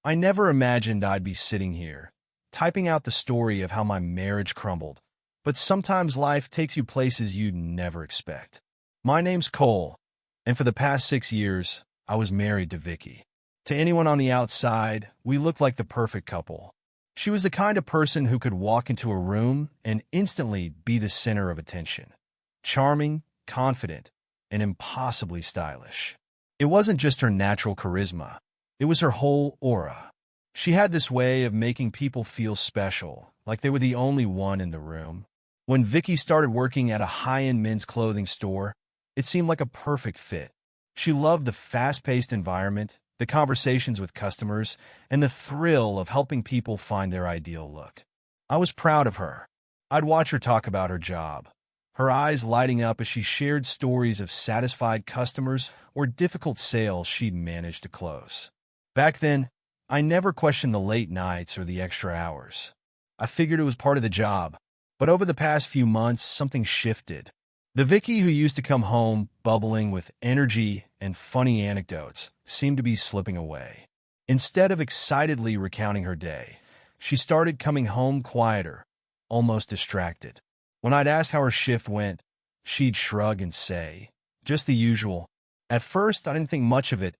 I never imagined I'd be sitting here, typing out the story of how my marriage crumbled, but sometimes life takes you places you'd never expect. My name's Cole, and for the past 6 years, I was married to Vicky. To anyone on the outside, we looked like the perfect couple. She was the kind of person who could walk into a room and instantly be the center of attention. Charming, confident, and impossibly stylish. It wasn't just her natural charisma. It was her whole aura. She had this way of making people feel special, like they were the only one in the room. When Vicky started working at a high-end men's clothing store, it seemed like a perfect fit. She loved the fast-paced environment, the conversations with customers, and the thrill of helping people find their ideal look. I was proud of her. I'd watch her talk about her job, her eyes lighting up as she shared stories of satisfied customers or difficult sales she'd managed to close. Back then, I never questioned the late nights or the extra hours. I figured it was part of the job. But over the past few months, something shifted. The Vicky who used to come home bubbling with energy and funny anecdotes seemed to be slipping away. Instead of excitedly recounting her day, she started coming home quieter, almost distracted. When I'd ask how her shift went, she'd shrug and say, "Just the usual." At first, I didn't think much of it.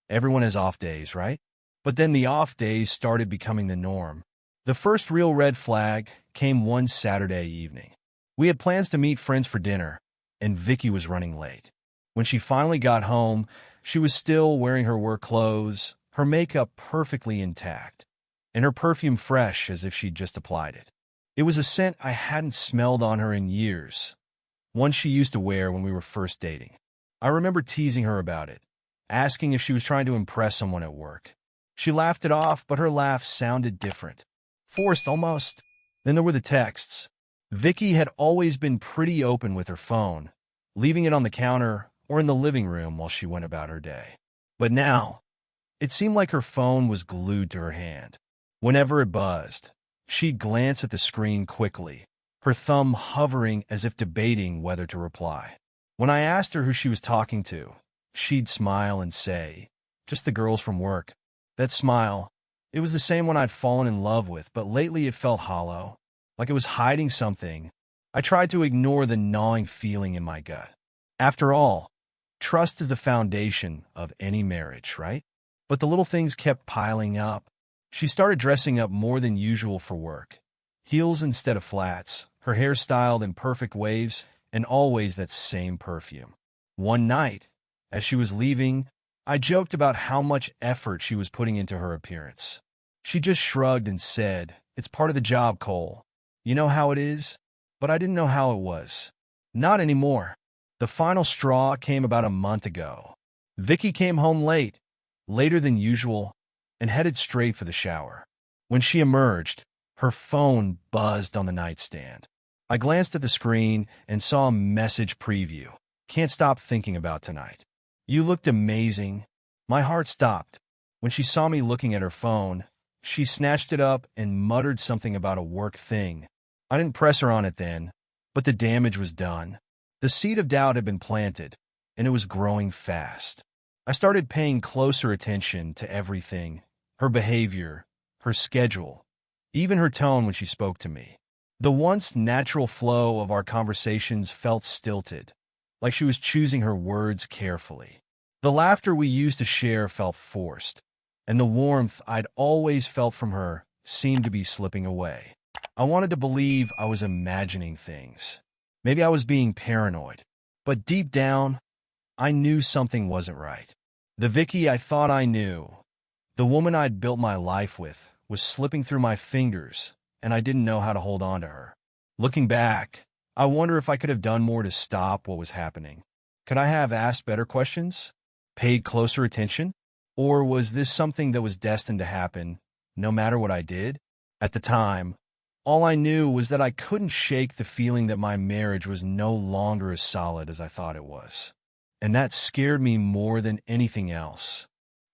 Everyone has off days, right? But then the off days started becoming the norm. The first real red flag came one Saturday evening. We had plans to meet friends for dinner, and Vicky was running late. When she finally got home, she was still wearing her work clothes, her makeup perfectly intact, and her perfume fresh as if she'd just applied it. It was a scent I hadn't smelled on her in years, one she used to wear when we were first dating. I remember teasing her about it, asking if she was trying to impress someone at work. She laughed it off, but her laugh sounded different. Forced almost. Then there were the texts. Vicky had always been pretty open with her phone, leaving it on the counter or in the living room while she went about her day. But now, it seemed like her phone was glued to her hand. Whenever it buzzed, she'd glance at the screen quickly, her thumb hovering as if debating whether to reply. When I asked her who she was talking to, she'd smile and say, "Just the girls from work." That smile, it was the same one I'd fallen in love with, but lately it felt hollow, like it was hiding something. I tried to ignore the gnawing feeling in my gut. After all, trust is the foundation of any marriage, right? But the little things kept piling up. She started dressing up more than usual for work. Heels instead of flats, her hair styled in perfect waves, and always that same perfume. One night, as she was leaving, I joked about how much effort she was putting into her appearance. She just shrugged and said, "It's part of the job, Cole. You know how it is?" But I didn't know how it was. Not anymore. The final straw came about a month ago. Vicky came home late, later than usual, and headed straight for the shower. When she emerged, her phone buzzed on the nightstand. I glanced at the screen and saw a message preview. "Can't stop thinking about tonight. You looked amazing." My heart stopped. When she saw me looking at her phone, she snatched it up and muttered something about a work thing. I didn't press her on it then, but the damage was done. The seed of doubt had been planted, and it was growing fast. I started paying closer attention to everything, her behavior, her schedule, even her tone when she spoke to me. The once natural flow of our conversations felt stilted, like she was choosing her words carefully. The laughter we used to share felt forced, and the warmth I'd always felt from her seemed to be slipping away. I wanted to believe I was imagining things. Maybe I was being paranoid. But deep down, I knew something wasn't right. The Vicky I thought I knew, the woman I'd built my life with, was slipping through my fingers, and I didn't know how to hold on to her. Looking back, I wonder if I could have done more to stop what was happening. Could I have asked better questions? Paid closer attention? Or was this something that was destined to happen, no matter what I did? At the time, all I knew was that I couldn't shake the feeling that my marriage was no longer as solid as I thought it was. And that scared me more than anything else.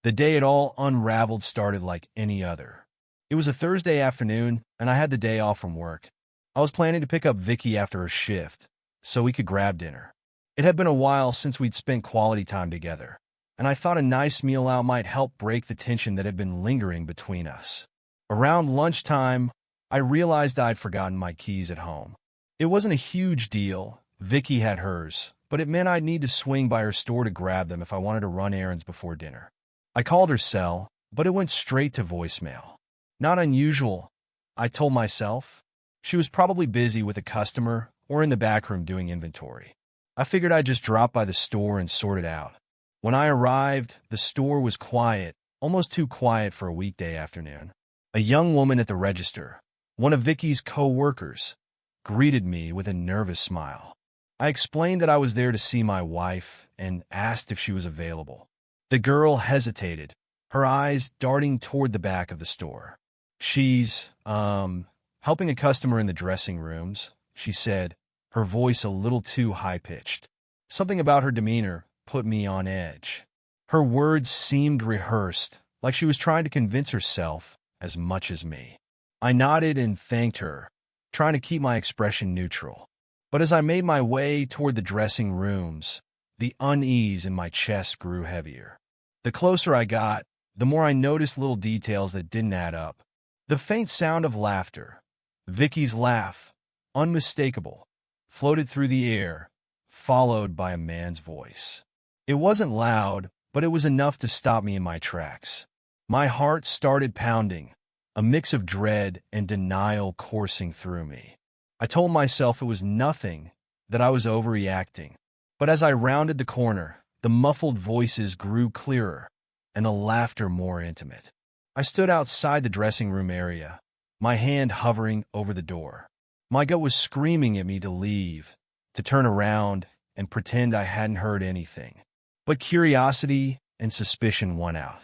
The day it all unraveled started like any other. It was a Thursday afternoon, and I had the day off from work. I was planning to pick up Vicky after her shift, so we could grab dinner. It had been a while since we'd spent quality time together. and I thought a nice meal out might help break the tension that had been lingering between us. Around lunchtime, I realized I'd forgotten my keys at home. It wasn't a huge deal. Vicky had hers, but it meant I'd need to swing by her store to grab them if I wanted to run errands before dinner. I called her cell, but it went straight to voicemail. Not unusual, I told myself. She was probably busy with a customer or in the back room doing inventory. I figured I'd just drop by the store and sort it out. When I arrived, the store was quiet, almost too quiet for a weekday afternoon. A young woman at the register, one of Vicky's co-workers, greeted me with a nervous smile. I explained that I was there to see my wife and asked if she was available. The girl hesitated, her eyes darting toward the back of the store. She's, helping a customer in the dressing rooms, she said, her voice a little too high-pitched. Something about her demeanor put me on edge. Her words seemed rehearsed, like she was trying to convince herself as much as me. I nodded and thanked her, trying to keep my expression neutral. But as I made my way toward the dressing rooms, the unease in my chest grew heavier. The closer I got, the more I noticed little details that didn't add up. The faint sound of laughter, Vicky's laugh, unmistakable, floated through the air, followed by a man's voice. It wasn't loud, but it was enough to stop me in my tracks. My heart started pounding, a mix of dread and denial coursing through me. I told myself it was nothing, that I was overreacting. But as I rounded the corner, the muffled voices grew clearer, and the laughter more intimate. I stood outside the dressing room area, my hand hovering over the door. My gut was screaming at me to leave, to turn around and pretend I hadn't heard anything. But curiosity and suspicion won out.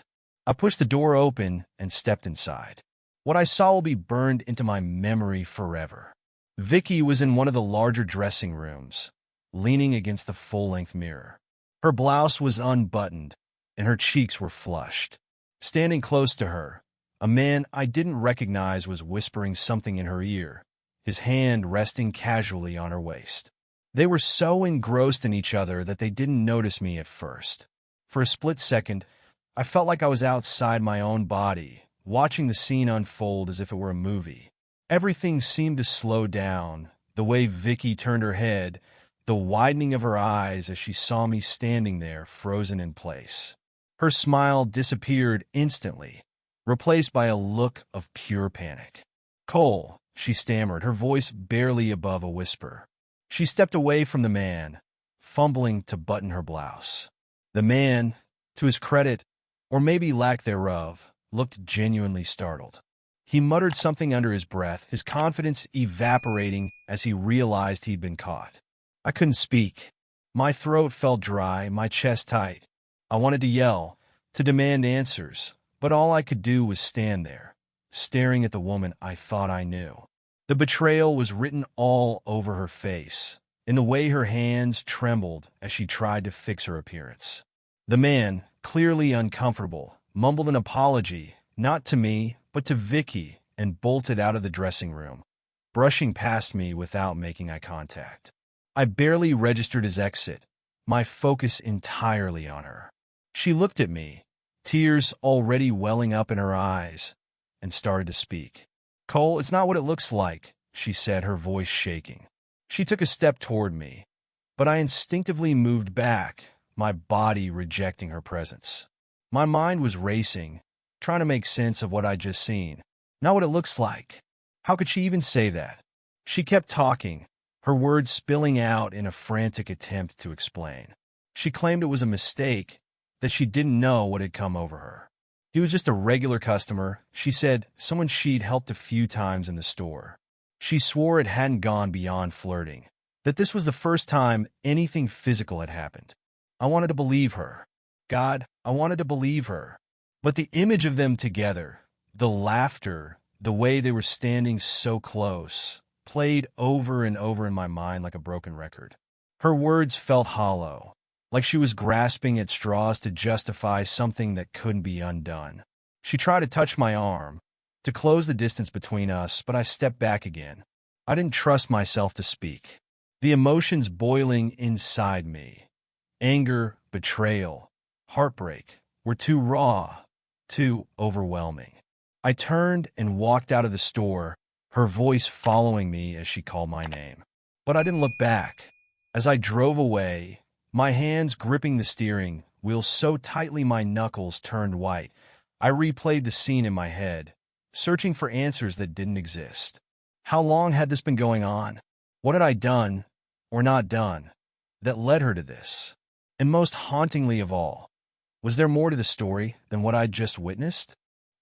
I pushed the door open and stepped inside. What I saw will be burned into my memory forever. Vicky was in one of the larger dressing rooms, leaning against the full-length mirror. Her blouse was unbuttoned, and her cheeks were flushed. Standing close to her, a man I didn't recognize was whispering something in her ear, his hand resting casually on her waist. They were so engrossed in each other that they didn't notice me at first. For a split second, I felt like I was outside my own body, watching the scene unfold as if it were a movie. Everything seemed to slow down, the way Vicky turned her head, the widening of her eyes as she saw me standing there, frozen in place. Her smile disappeared instantly, replaced by a look of pure panic. "Cole," she stammered, her voice barely above a whisper. She stepped away from the man, fumbling to button her blouse. The man, to his credit, or maybe lack thereof, looked genuinely startled. He muttered something under his breath, his confidence evaporating as he realized he'd been caught. I couldn't speak. My throat felt dry, my chest tight. I wanted to yell, to demand answers, but all I could do was stand there, staring at the woman I thought I knew. The betrayal was written all over her face, in the way her hands trembled as she tried to fix her appearance. The man, clearly uncomfortable, mumbled an apology, not to me, but to Vicky, and bolted out of the dressing room, brushing past me without making eye contact. I barely registered his exit, my focus entirely on her. She looked at me, tears already welling up in her eyes, and started to speak. "Cole, it's not what it looks like," she said, her voice shaking. She took a step toward me, but I instinctively moved back, my body rejecting her presence. My mind was racing, trying to make sense of what I'd just seen. Not what it looks like. How could she even say that? She kept talking, her words spilling out in a frantic attempt to explain. She claimed it was a mistake, that she didn't know what had come over her. He was just a regular customer, she said, someone she'd helped a few times in the store. She swore it hadn't gone beyond flirting, that this was the first time anything physical had happened. I wanted to believe her. God, I wanted to believe her. But the image of them together, the laughter, the way they were standing so close, played over and over in my mind like a broken record. Her words felt hollow, like she was grasping at straws to justify something that couldn't be undone. She tried to touch my arm, to close the distance between us, but I stepped back again. I didn't trust myself to speak. The emotions boiling inside me, anger, betrayal, heartbreak were too raw, too overwhelming. I turned and walked out of the store, her voice following me as she called my name. But I didn't look back. As I drove away, my hands gripping the steering wheel so tightly my knuckles turned white, I replayed the scene in my head, searching for answers that didn't exist. How long had this been going on? What had I done, or not done, that led her to this? And most hauntingly of all, was there more to the story than what I'd just witnessed?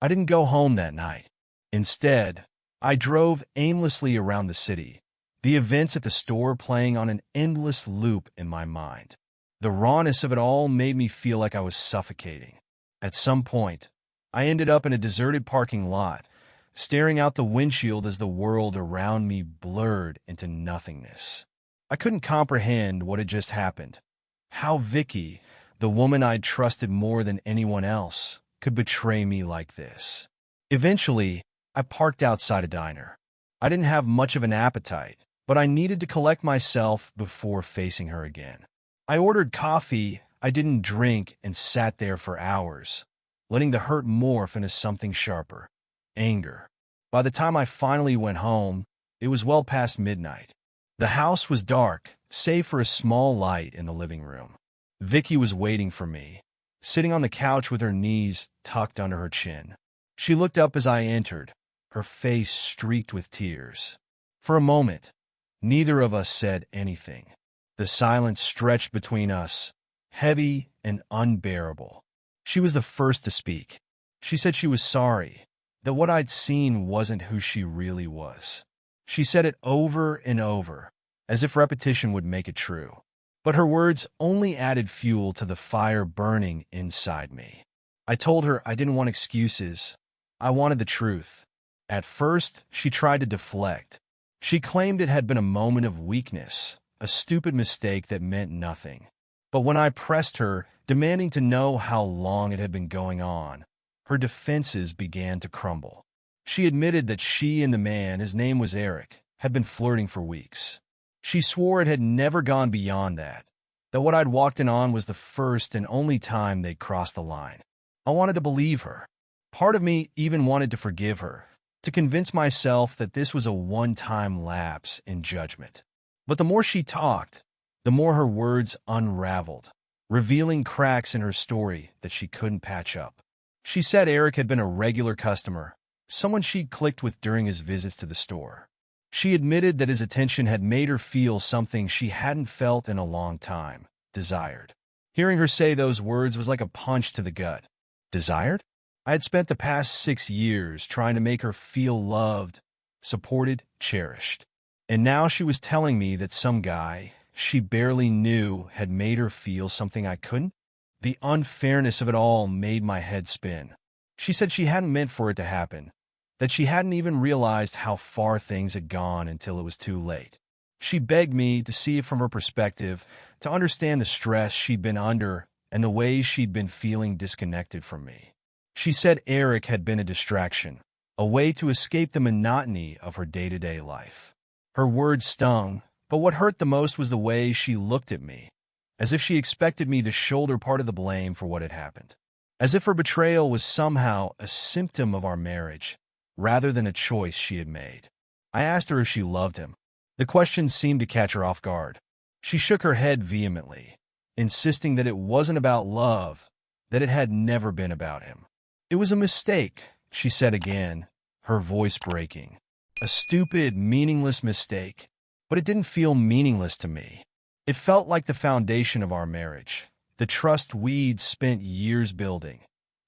I didn't go home that night. Instead, I drove aimlessly around the city, the events at the store playing on an endless loop in my mind. The rawness of it all made me feel like I was suffocating. At some point, I ended up in a deserted parking lot, staring out the windshield as the world around me blurred into nothingness. I couldn't comprehend what had just happened. How Vicky, the woman I'd trusted more than anyone else, could betray me like this. Eventually, I parked outside a diner. I didn't have much of an appetite, but I needed to collect myself before facing her again. I ordered coffee I didn't drink and sat there for hours, letting the hurt morph into something sharper: anger. By the time I finally went home, it was well past midnight. The house was dark, save for a small light in the living room. Vicky was waiting for me, sitting on the couch with her knees tucked under her chin. She looked up as I entered, her face streaked with tears. For a moment, neither of us said anything. The silence stretched between us, heavy and unbearable. She was the first to speak. She said she was sorry, that what I'd seen wasn't who she really was. She said it over and over, as if repetition would make it true. But her words only added fuel to the fire burning inside me. I told her I didn't want excuses. I wanted the truth. At first, she tried to deflect. She claimed it had been a moment of weakness, a stupid mistake that meant nothing. But when I pressed her, demanding to know how long it had been going on, her defenses began to crumble. She admitted that she and the man, his name was Eric, had been flirting for weeks. She swore it had never gone beyond that what I'd walked in on was the first and only time they'd crossed the line. I wanted to believe her. Part of me even wanted to forgive her, to convince myself that this was a one-time lapse in judgment. But the more she talked, the more her words unraveled, revealing cracks in her story that she couldn't patch up. She said Eric had been a regular customer, someone she'd clicked with during his visits to the store. She admitted that his attention had made her feel something she hadn't felt in a long time: desired. Hearing her say those words was like a punch to the gut. Desired? I had spent the past 6 years trying to make her feel loved, supported, cherished. And now she was telling me that some guy she barely knew had made her feel something I couldn't? The unfairness of it all made my head spin. She said she hadn't meant for it to happen, that she hadn't even realized how far things had gone until it was too late. She begged me to see it from her perspective, to understand the stress she'd been under and the ways she'd been feeling disconnected from me. She said Eric had been a distraction, a way to escape the monotony of her day-to-day life. Her words stung, but what hurt the most was the way she looked at me, as if she expected me to shoulder part of the blame for what had happened. As if her betrayal was somehow a symptom of our marriage, rather than a choice she had made. I asked her if she loved him. The question seemed to catch her off guard. She shook her head vehemently, insisting that it wasn't about love, that it had never been about him. It was a mistake, she said again, her voice breaking. A stupid, meaningless mistake, but it didn't feel meaningless to me. It felt like the foundation of our marriage, the trust we'd spent years building,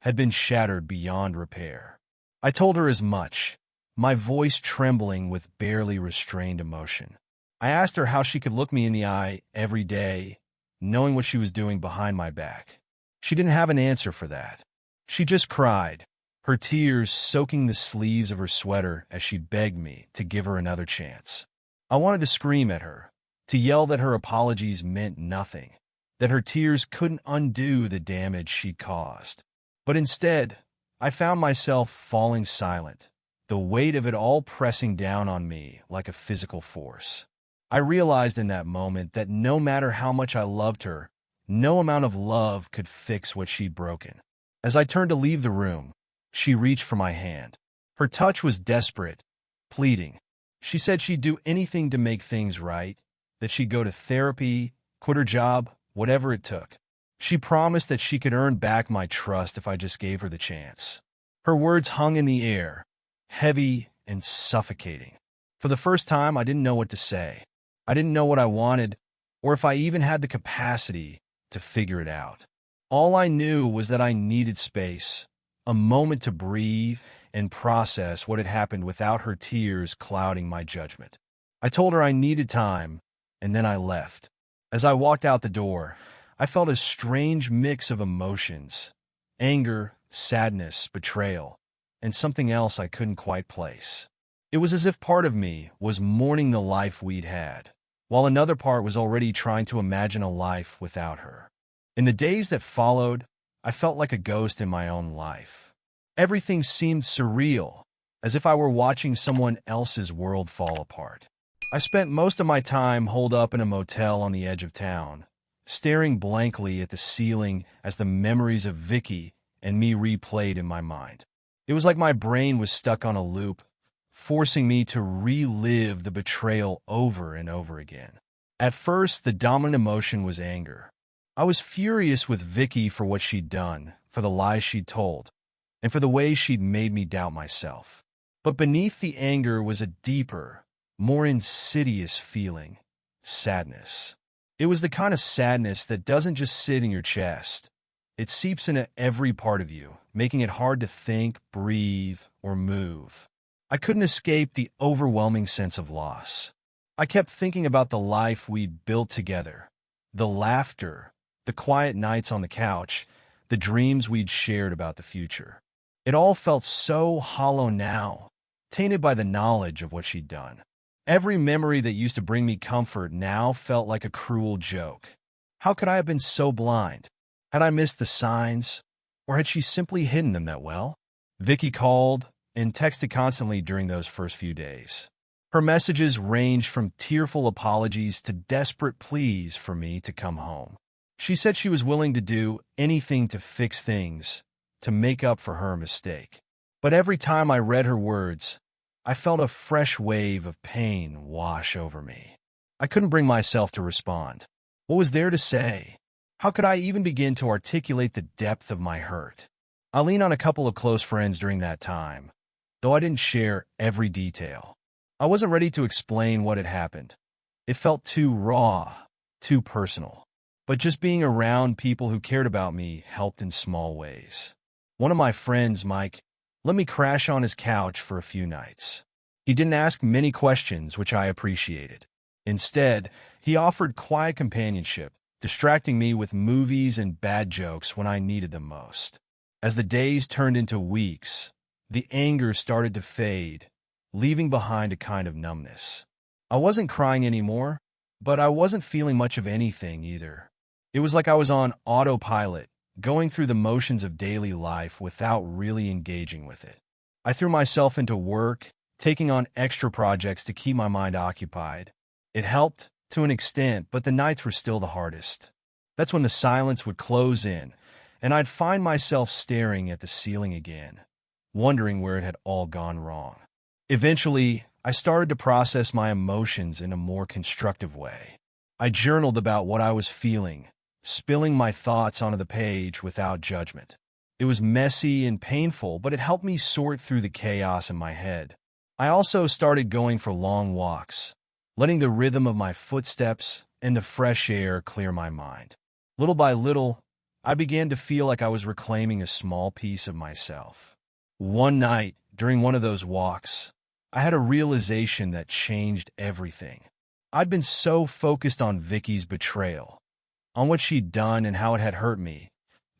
had been shattered beyond repair. I told her as much, my voice trembling with barely restrained emotion. I asked her how she could look me in the eye every day, knowing what she was doing behind my back. She didn't have an answer for that. She just cried, her tears soaking the sleeves of her sweater as she begged me to give her another chance. I wanted to scream at her, to yell that her apologies meant nothing, that her tears couldn't undo the damage she'd caused. But instead, I found myself falling silent, the weight of it all pressing down on me like a physical force. I realized in that moment that no matter how much I loved her, No amount of love could fix what she'd broken. As I turned to leave the room, she reached for my hand. Her touch was desperate, pleading. She said she'd do anything to make things right, that she'd go to therapy, quit her job, whatever it took. She promised that she could earn back my trust if I just gave her the chance. Her words hung in the air, heavy and suffocating. For the first time, I didn't know what to say. I didn't know what I wanted, or if I even had the capacity to figure it out. All I knew was that I needed space, a moment to breathe and process what had happened without her tears clouding my judgment. I told her I needed time, and then I left. As I walked out the door, I felt a strange mix of emotions: anger, sadness, betrayal, and something else I couldn't quite place. It was as if part of me was mourning the life we'd had, while another part was already trying to imagine a life without her. In the days that followed, I felt like a ghost in my own life. Everything seemed surreal, as if I were watching someone else's world fall apart. I spent most of my time holed up in a motel on the edge of town, staring blankly at the ceiling as the memories of Vicky and me replayed in my mind. It was like my brain was stuck on a loop, forcing me to relive the betrayal over and over again. At first, the dominant emotion was anger. I was furious with Vicky for what she'd done, for the lies she'd told, and for the way she'd made me doubt myself. But beneath the anger was a deeper, more insidious feeling: sadness. It was the kind of sadness that doesn't just sit in your chest. It seeps into every part of you, making it hard to think, breathe, or move. I couldn't escape the overwhelming sense of loss. I kept thinking about the life we'd built together, the laughter, the quiet nights on the couch, the dreams we'd shared about the future. It all felt so hollow now, tainted by the knowledge of what she'd done. Every memory that used to bring me comfort now felt like a cruel joke. How could I have been so blind? Had I missed the signs, or had she simply hidden them that well? Vicky called and texted constantly during those first few days. Her messages ranged from tearful apologies to desperate pleas for me to come home. She said she was willing to do anything to fix things, to make up for her mistake. But every time I read her words, I felt a fresh wave of pain wash over me. I couldn't bring myself to respond. What was there to say? How could I even begin to articulate the depth of my hurt? I leaned on a couple of close friends during that time, though I didn't share every detail. I wasn't ready to explain what had happened. It felt too raw, too personal. But just being around people who cared about me helped in small ways. One of my friends, Mike, let me crash on his couch for a few nights. He didn't ask many questions, which I appreciated. Instead, he offered quiet companionship, distracting me with movies and bad jokes when I needed them most. As the days turned into weeks, the anger started to fade, leaving behind a kind of numbness. I wasn't crying anymore, but I wasn't feeling much of anything either. It was like I was on autopilot, going through the motions of daily life without really engaging with it. I threw myself into work, taking on extra projects to keep my mind occupied. It helped to an extent, but the nights were still the hardest. That's when the silence would close in, and I'd find myself staring at the ceiling again, wondering where it had all gone wrong. Eventually, I started to process my emotions in a more constructive way. I journaled about what I was feeling, spilling my thoughts onto the page without judgment. It was messy and painful, but it helped me sort through the chaos in my head. I also started going for long walks, letting the rhythm of my footsteps and the fresh air clear my mind. Little by little, I began to feel like I was reclaiming a small piece of myself. One night, during one of those walks, I had a realization that changed everything. I'd been so focused on Vicky's betrayal, on what she'd done and how it had hurt me,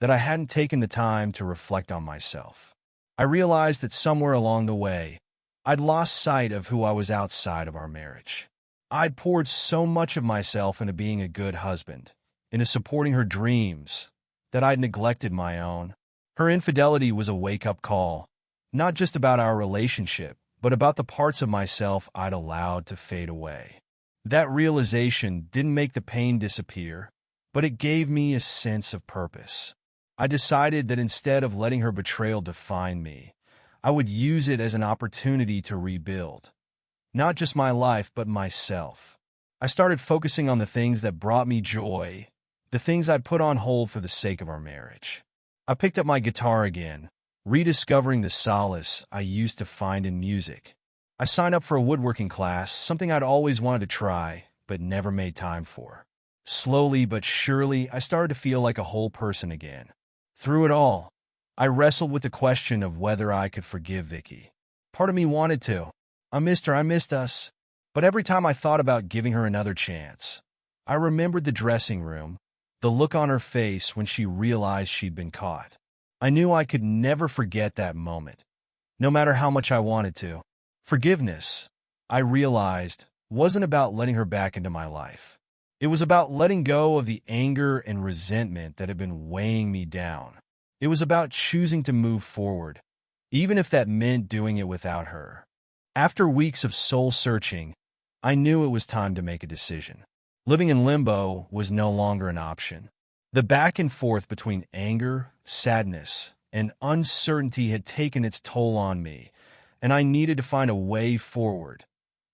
that I hadn't taken the time to reflect on myself. I realized that somewhere along the way, I'd lost sight of who I was outside of our marriage. I'd poured so much of myself into being a good husband, into supporting her dreams, that I'd neglected my own. Her infidelity was a wake-up call, not just about our relationship, but about the parts of myself I'd allowed to fade away. That realization didn't make the pain disappear, but it gave me a sense of purpose. I decided that instead of letting her betrayal define me, I would use it as an opportunity to rebuild. Not just my life, but myself. I started focusing on the things that brought me joy, the things I'd put on hold for the sake of our marriage. I picked up my guitar again, rediscovering the solace I used to find in music. I signed up for a woodworking class, something I'd always wanted to try, but never made time for. Slowly but surely, I started to feel like a whole person again. Through it all, I wrestled with the question of whether I could forgive Vicky. Part of me wanted to. I missed her, I missed us. But every time I thought about giving her another chance, I remembered the dressing room, the look on her face when she realized she'd been caught. I knew I could never forget that moment, no matter how much I wanted to. Forgiveness, I realized, wasn't about letting her back into my life. It was about letting go of the anger and resentment that had been weighing me down. It was about choosing to move forward, even if that meant doing it without her. After weeks of soul-searching, I knew it was time to make a decision. Living in limbo was no longer an option. The back and forth between anger, sadness, and uncertainty had taken its toll on me, and I needed to find a way forward,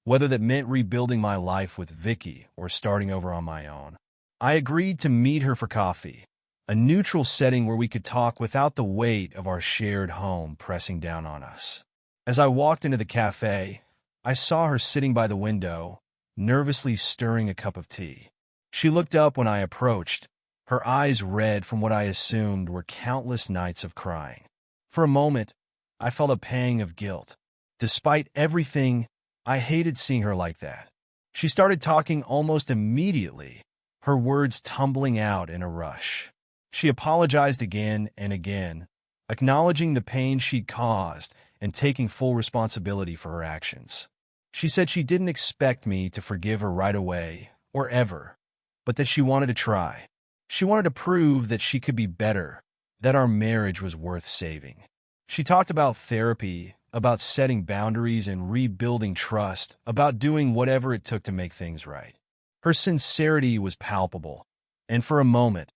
whether that meant rebuilding my life with Vicky or starting over on my own. I agreed to meet her for coffee, a neutral setting where we could talk without the weight of our shared home pressing down on us. As I walked into the cafe, I saw her sitting by the window, nervously stirring a cup of tea. She looked up when I approached, her eyes red from what I assumed were countless nights of crying. For a moment, I felt a pang of guilt. Despite everything, I hated seeing her like that. She started talking almost immediately, her words tumbling out in a rush. She apologized again and again, acknowledging the pain she'd caused and taking full responsibility for her actions. She said she didn't expect me to forgive her right away, or ever, but that she wanted to try. She wanted to prove that she could be better, that our marriage was worth saving. She talked about therapy, about setting boundaries and rebuilding trust, about doing whatever it took to make things right. Her sincerity was palpable, and for a moment,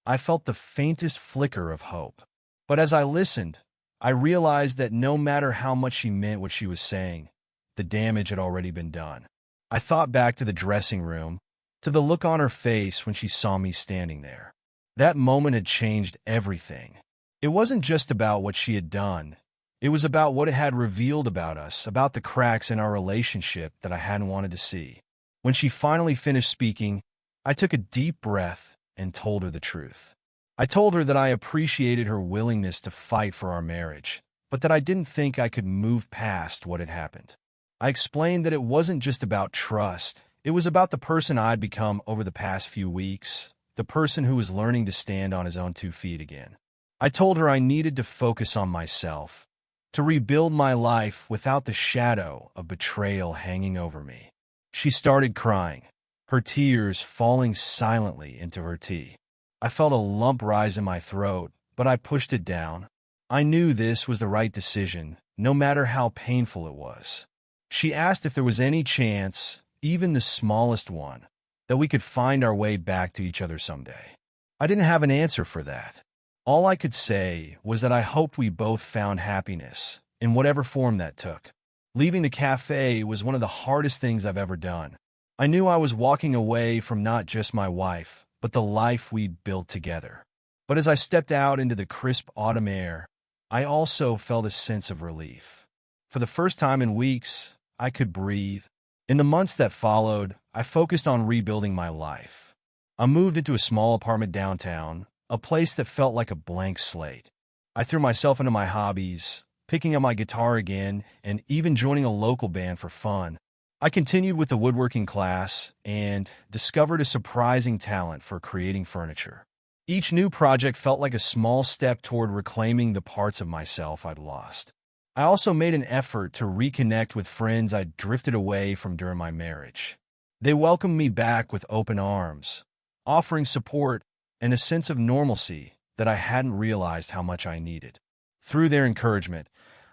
I felt the faintest flicker of hope. But as I listened, I realized that no matter how much she meant what she was saying, the damage had already been done. I thought back to the dressing room, to the look on her face when she saw me standing there. That moment had changed everything. It wasn't just about what she had done. It was about what it had revealed about us, about the cracks in our relationship that I hadn't wanted to see. When she finally finished speaking, I took a deep breath and told her the truth. I told her that I appreciated her willingness to fight for our marriage, but that I didn't think I could move past what had happened. I explained that it wasn't just about trust. It was about the person I'd become over the past few weeks, the person who was learning to stand on his own 2 feet again. I told her I needed to focus on myself, to rebuild my life without the shadow of betrayal hanging over me. She started crying, her tears falling silently into her tea. I felt a lump rise in my throat, but I pushed it down. I knew this was the right decision, no matter how painful it was. She asked if there was any chance, even the smallest one, that we could find our way back to each other someday. I didn't have an answer for that. All I could say was that I hoped we both found happiness, in whatever form that took. Leaving the cafe was one of the hardest things I've ever done. I knew I was walking away from not just my wife, but the life we'd built together. But as I stepped out into the crisp autumn air, I also felt a sense of relief. For the first time in weeks, I could breathe. In the months that followed, I focused on rebuilding my life. I moved into a small apartment downtown, a place that felt like a blank slate. I threw myself into my hobbies, picking up my guitar again, and even joining a local band for fun. I continued with the woodworking class and discovered a surprising talent for creating furniture. Each new project felt like a small step toward reclaiming the parts of myself I'd lost. I also made an effort to reconnect with friends I'd drifted away from during my marriage. They welcomed me back with open arms, offering support and a sense of normalcy that I hadn't realized how much I needed. Through their encouragement,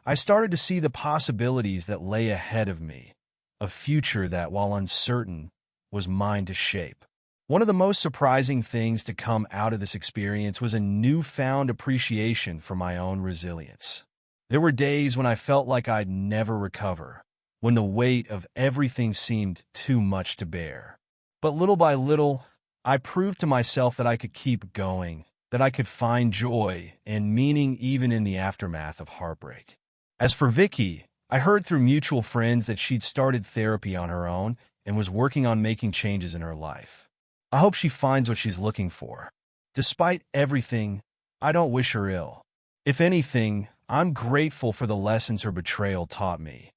I started to see the possibilities that lay ahead of me, a future that, while uncertain, was mine to shape. One of the most surprising things to come out of this experience was a newfound appreciation for my own resilience. There were days when I felt like I'd never recover, when the weight of everything seemed too much to bear. But little by little, I proved to myself that I could keep going, that I could find joy and meaning even in the aftermath of heartbreak. As for Vicky, I heard through mutual friends that she'd started therapy on her own and was working on making changes in her life. I hope she finds what she's looking for. Despite everything, I don't wish her ill. If anything, I'm grateful for the lessons her betrayal taught me.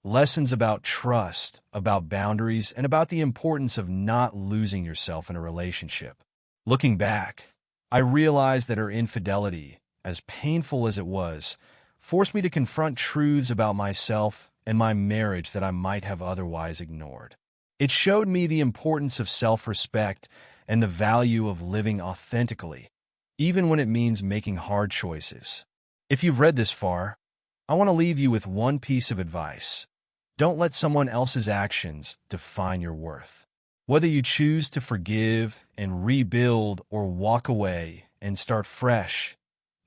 Lessons about trust, about boundaries, and about the importance of not losing yourself in a relationship. Looking back, I realized that her infidelity, as painful as it was, forced me to confront truths about myself and my marriage that I might have otherwise ignored. It showed me the importance of self-respect and the value of living authentically, even when it means making hard choices. If you've read this far, I want to leave you with one piece of advice. Don't let someone else's actions define your worth. Whether you choose to forgive and rebuild or walk away and start fresh,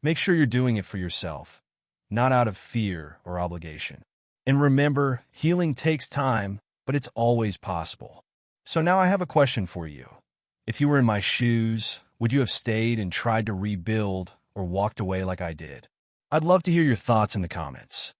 make sure you're doing it for yourself, not out of fear or obligation. And remember, healing takes time, but it's always possible. So now I have a question for you. If you were in my shoes, would you have stayed and tried to rebuild or walked away like I did? I'd love to hear your thoughts in the comments.